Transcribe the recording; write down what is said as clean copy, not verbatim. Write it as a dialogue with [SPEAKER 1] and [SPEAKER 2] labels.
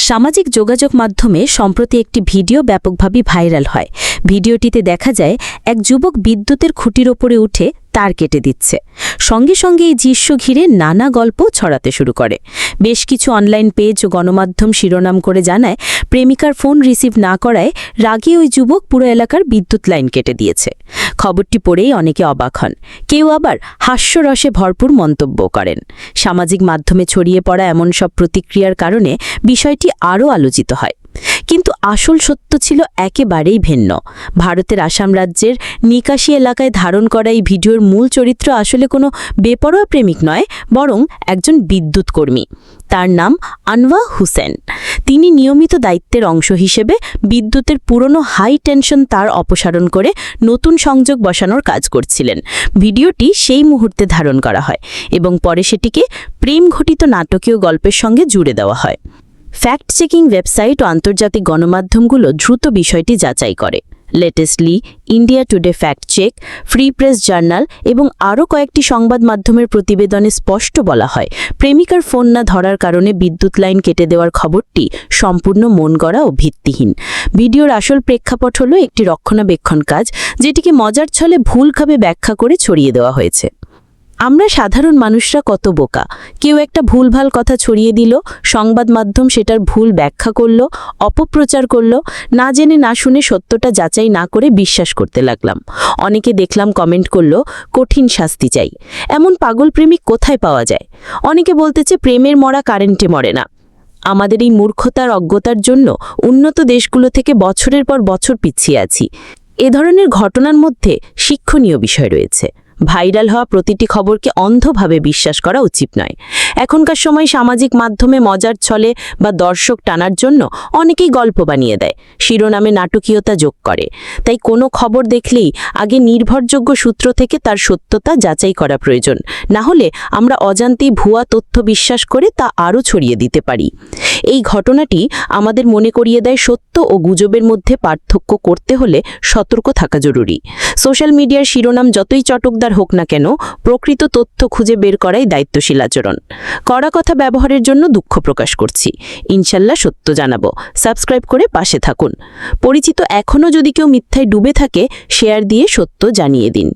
[SPEAKER 1] সামাজিক যোগাযোগ মাধ্যমে সম্প্রতি একটি ভিডিও ব্যাপকভাবে ভাইরাল হয়। ভিডিওটিতে দেখা যায় এক যুবক বিদ্যুতের খুঁটির ওপরে উঠে তার কেটে দিচ্ছে। সঙ্গে সঙ্গে এই দৃশ্য ঘিরে নানা গল্প ছড়াতে শুরু করে। বেশ কিছু অনলাইন পেজ ও গণমাধ্যম শিরোনাম করে জানায়, প্রেমিকার ফোন রিসিভ না করায় রাগে ওই যুবক পুরো এলাকার বিদ্যুৎ লাইন কেটে দিয়েছে। খবরটি পড়েই অনেকে অবাক হন, কেউ আবার হাস্যরসে ভরপুর মন্তব্য করেন। সামাজিক মাধ্যমে ছড়িয়ে পড়া এমন সব প্রতিক্রিয়ার কারণে বিষয়টি আরও আলোচিত হয়। কিন্তু আসল সত্য ছিল একেবারেই ভিন্ন। ভারতের আসাম রাজ্যের নিকাশি এলাকায় ধারণ করা এই ভিডিওর মূল চরিত্র আসলে কোনো বেপরোয়া প্রেমিক নয়, বরং একজন বিদ্যুৎ কর্মী। তার নাম আনওয়া হুসেন। তিনি নিয়মিত দায়িত্বের অংশ হিসেবে বিদ্যুতের পুরনো হাই টেনশন তার অপসারণ করে নতুন সংযোগ বসানোর কাজ করছিলেন। ভিডিওটি সেই মুহূর্তে ধারণ করা হয় এবং পরে সেটিকে প্রেম ঘটিত নাটকীয় গল্পের সঙ্গে জুড়ে দেওয়া হয়। ফ্যাক্ট চেকিং ওয়েবসাইট ও আন্তর্জাতিক গণমাধ্যমগুলো দ্রুত বিষয়টি যাচাই করে। Latestly India Today fact check, free press journal এবং আরও কয়েকটি সংবাদ মাধ্যমের প্রতিবেদনে স্পষ্ট বলা হয়, প্রেমিকার ফোন না ধরার কারণে বিদ্যুৎ লাইন কেটে দেওয়ার খবরটি সম্পূর্ণ মন গড়া ও ভিত্তিহীন। ভিডিওর আসল প্রেক্ষাপট হল একটি রক্ষণাবেক্ষণ কাজ, যেটিকে মজার ছলে ভুলভাবে ব্যাখ্যা করে ছড়িয়ে দেওয়া হয়েছে। আমরা সাধারণ মানুষরা কত বোকা! কেউ একটা ভুলভাল কথা ছড়িয়ে দিল, সংবাদ মাধ্যম সেটার ভুল ব্যাখ্যা করল, অপপ্রচার করল, না জেনে না শুনে সত্যটা যাচাই না করে বিশ্বাস করতে লাগলাম। অনেকে দেখলাম কমেন্ট করল, কঠিন শাস্তি চাই। এমন পাগল প্রেমিক কোথায় পাওয়া যায়? অনেকে বলতেছে প্রেমের মরা কারেন্টে মরে না। আমাদের এই মূর্খতার অজ্ঞতার জন্য উন্নত দেশগুলো থেকে বছরের পর বছর পিছিয়ে আছি। এ ধরনের ঘটনার মধ্যে শিক্ষণীয় বিষয় রয়েছে। ভাইরাল হওয়া প্রতিটি খবরকে অন্ধভাবে বিশ্বাস করা উচিত নয়। এখনকার সময় সামাজিক মাধ্যমে মজার ছলে বা দর্শক টানার জন্য অনেকেই গল্প বানিয়ে দেয়, শিরোনামে নাটকীয়তা যোগ করে। তাই কোনো খবর দেখলেই আগে নির্ভরযোগ্য সূত্র থেকে তার সত্যতা যাচাই করা প্রয়োজন। না হলে আমরা অজান্তেই ভুয়া তথ্য বিশ্বাস করে তা আরও ছড়িয়ে দিতে পারি। এই ঘটনাটি আমাদের মনে করিয়ে দেয়, সত্য ও গুজবের মধ্যে পার্থক্য করতে হলে সতর্ক থাকা জরুরি। সোশ্যাল মিডিয়ার শিরোনাম যতই চটকদার হোক না কেন, প্রকৃত তথ্য খুঁজে বের করাই দায়িত্বশীল আচরণ। কড়া কথা ব্যবহারের জন্য দুঃখ প্রকাশ করছি। ইনশাল্লাহ সত্য জানাবো। সাবস্ক্রাইব করে পাশে থাকুন। পরিচিত এখনও যদি কেউ মিথ্যায় ডুবে থাকে, শেয়ার দিয়ে সত্য জানিয়ে দিন।